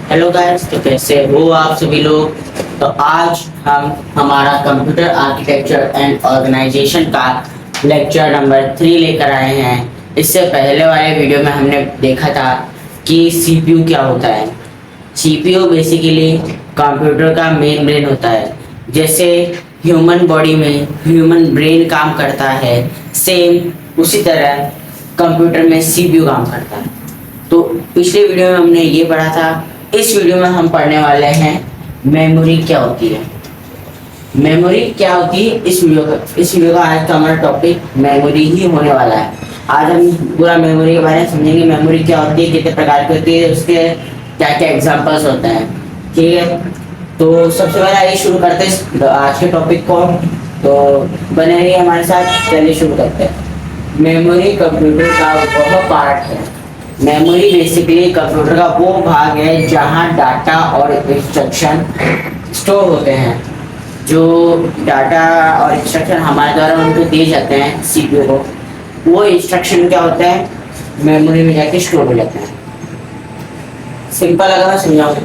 Hello guys, तो कैसे हो आप सभी लोग। तो आज हम हमारा कंप्यूटर आर्किटेक्चर एंड ऑर्गेनाइजेशन का लेक्चर नंबर 3 लेकर आए हैं। इससे पहले वाले वीडियो में हमने देखा था कि सीपीयू क्या होता है। सीपीयू बेसिकली कंप्यूटर का मेन ब्रेन होता है। जैसे ह्यूमन बॉडी में ह्यूमन ब्रेन काम करता है, सेम उसी तरह कंप्यूटर में सीपीयू काम करता है। तो पिछले वीडियो में हमने ये पढ़ा था। इस वीडियो में हम पढ़ने वाले हैं मेमोरी क्या होती है। मेमोरी क्या होती है, इस वीडियो का आज का हमारा टॉपिक मेमोरी ही होने वाला है। आज हम पूरा मेमोरी के बारे में समझेंगे। मेमोरी क्या होती है, कितने प्रकार की होती है, उसके क्या क्या एग्जांपल्स होते हैं। ठीक है, तो सबसे पहले आइए शुरू करते हैं आज के टॉपिक को। तो बने रहिए हमारे साथ, चलिए शुरू करते हैं। मेमोरी कंप्यूटर का वह पार्ट है। मेमोरी बेसिकली कंप्यूटर का वो भाग है जहां डाटा और इंस्ट्रक्शन स्टोर होते हैं। जो डाटा और इंस्ट्रक्शन हमारे द्वारा उनको दिए जाते हैं सीपीयू को, वो इंस्ट्रक्शन क्या होता है, मेमोरी में जाके स्टोर हो जाते हैं। सिंपल अगर मैं समझाऊं,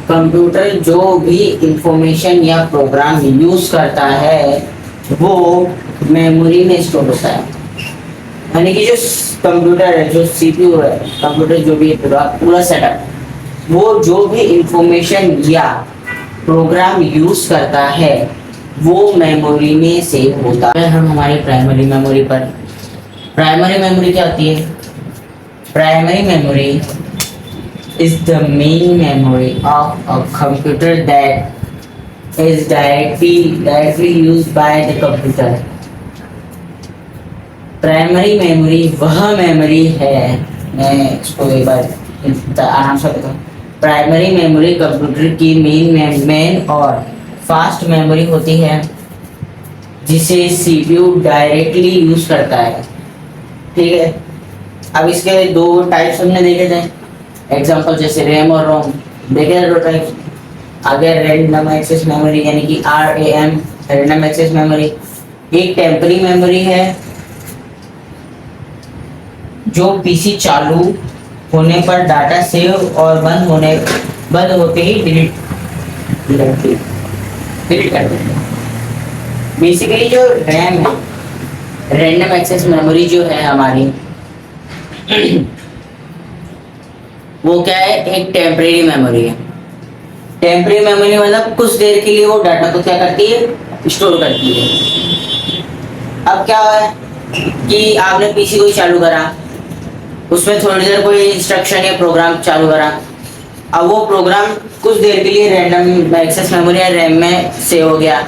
कंप्यूटर जो भी इंफॉर्मेशन या प्रोग्राम यूज करता है वो मेमोरी में स्टोर होता है। यानी कि जो कंप्यूटर है, जो सीपीयू है, कंप्यूटर जो भी पूरा सेटअप, वो जो भी इंफॉर्मेशन या प्रोग्राम यूज करता है वो मेमोरी में सेव होता है। हम हमारी प्राइमरी मेमोरी पर, प्राइमरी मेमोरी क्या होती है? Primary memory is the main memory of a computer that is directly used by the computer. Primary memory वह मेमोरी है, मैं इसको एक बार आराम से बताऊँ। प्राइमरी मेमोरी कंप्यूटर की मेन और फास्ट मेमोरी होती है जिसे सीपीयू डायरेक्टली यूज करता है। ठीक है, अब इसके दो टाइप्स हमने देखे थे एग्जांपल, जैसे रैम और रोम देखे थे, दो टाइप्स। आगे रैंडम एक्सेस मेमोरी यानी कि RAM, रैंडम एक्सेस मेमोरी। एक टेम्पररी मेमोरी है जो पीसी चालू होने पर डाटा सेव और बंद होते ही डिलीट कर देते हैं। बेसिकली जो रैम है, रैंडम एक्सेस मेमोरी जो है हमारी, वो क्या है, एक टेम्परेरी मेमोरी है। टेम्परेरी मेमोरी मतलब कुछ देर के लिए वो डाटा को क्या करती है, स्टोर करती है। अब क्या है कि आपने पीसी को चालू करा, उसमें थोड़ी देर कोई इंस्ट्रक्शन या प्रोग्राम चालू करा, अब वो प्रोग्राम कुछ देर के लिए रैंडम एक्सेस मेमोरी या रैम में सेव हो गया।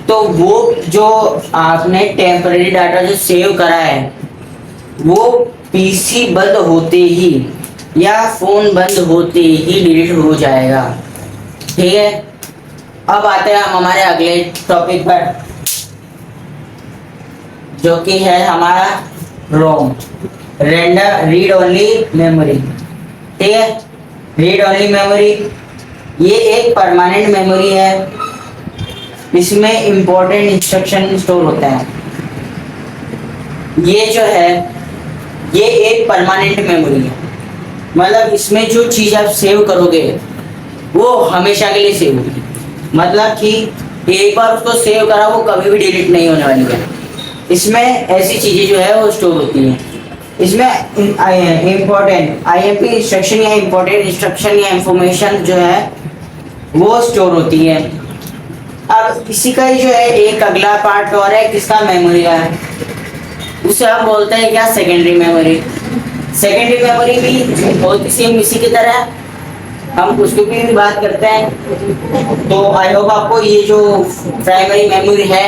तो वो जो आपने टेम्परेरी डाटा जो सेव करा है वो पीसी बंद होते ही या फोन बंद होते ही डिलीट हो जाएगा। ठीक है, अब आते हैं हम हमारे अगले टॉपिक पर, जो कि है हमारा रोम, रैंडम रीड ओनली मेमोरी। ठीक है, रीड ओनली मेमोरी ये एक परमानेंट मेमोरी है। इसमें इंपॉर्टेंट इंस्ट्रक्शन स्टोर होते हैं। ये जो है ये एक परमानेंट मेमोरी है, मतलब इसमें जो चीज़ आप सेव करोगे वो हमेशा के लिए सेव होगी। मतलब कि एक बार उसको सेव करा वो कभी भी डिलीट नहीं होने वाली है। इसमें ऐसी चीज़ें जो है वो स्टोर होती हैं। इसमें इम्पोर्टेंट IMP इंस्ट्रक्शन या इम्पोर्टेंट इंस्ट्रक्शन या इंफॉर्मेशन जो है वो स्टोर होती है। अब इसी का ही जो है एक अगला पार्ट और है, किसका, मेमोरी का है। उसे हम बोलते हैं क्या, सेकेंडरी मेमोरी। सेकेंडरी मेमोरी भी बहुत ही सेम इसी की तरह हम उसकी भी बात करते हैं। तो आई होप आपको ये जो प्राइमरी मेमोरी है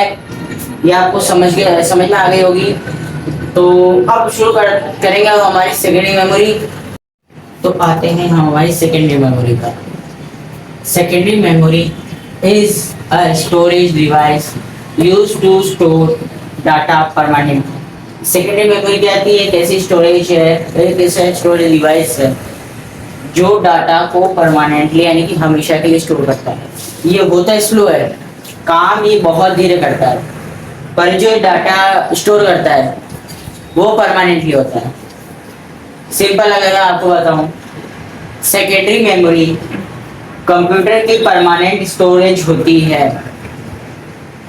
ये आपको समझ में आ गई होगी। तो अब शुरू करेंगे हम हमारी सेकेंडरी मेमोरी। तो आते हैं हम हमारी सेकेंडरी मेमोरी पर। Secondary memory is a storage device used to store data permanent. Secondary memory क्या आती है, कैसी स्टोरेज है, एक ऐसा स्टोरेज डिवाइस है जो डाटा को परमानेंटली यानी कि हमेशा के लिए स्टोर करता है। ये होता स्लो है, काम ये बहुत धीरे करता है, पर जो डाटा स्टोर करता है वो परमानेंटली होता है। सिंपल अगर मैं आपको बताऊं, सेकेंडरी मेमोरी कंप्यूटर की परमानेंट स्टोरेज होती है,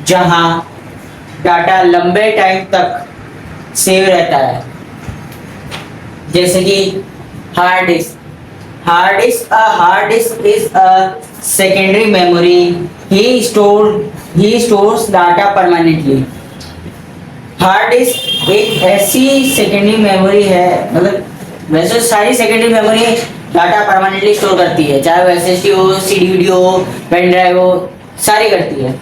जहां डाटा लंबे टाइम तक सेव रहता है, जैसे कि hard disk. Hard disk is a secondary memory. ही stores data permanently. Hard disk एक ऐसी सेकेंडरी मेमोरी है, मतलब वैसे सारी secondary memory data permanently store करती है, चाहे वो एसएसडी हो, सीडी हो, पेन ड्राइव हो, सारी करती है।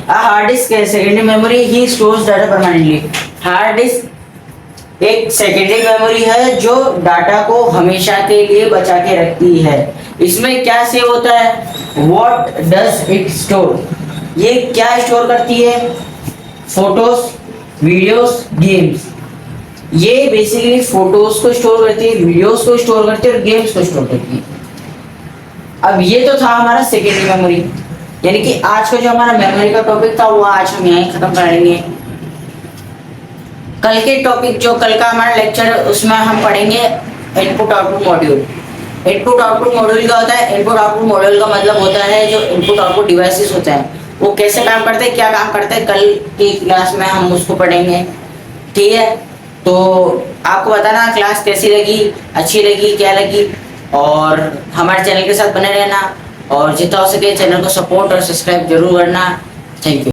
हार्ड डिस्क सेकेंडरी मेमोरी ही stores data permanently. Hard disk एक सेकेंडरी मेमोरी है जो डाटा को हमेशा के लिए बचा के रखती है। इसमें क्या सेव होता है? What does it store? ये क्या स्टोर करती है? Photos, videos, games. ये बेसिकली फोटोज को स्टोर करती है, वीडियोस को स्टोर करती है और गेम्स को स्टोर करती है। अब ये तो था हमारा सेकेंडरी मेमोरी, यानी कि आज का जो हमारा मेमोरी का टॉपिक था वो आज हम यहीं खत्म करेंगे। कल के टॉपिक जो कल का हमारा लेक्चर है उसमें हम पढ़ेंगे input output module. Input output module क्या होता है? इनपुट आउटपुट मॉड्यूल का मतलब होता है जो इनपुट आउटपुट डिवाइसेस होते हैं वो कैसे काम करते हैं, क्या काम करते हैं, कल की क्लास में हम उसको पढ़ेंगे। ठीक है, तो आपको बताना क्लास कैसी लगी, अच्छी लगी, क्या लगी, और हमारे चैनल के साथ बने रहना और जितना हो सके चैनल को सपोर्ट और सब्सक्राइब जरूर करना। Thank you.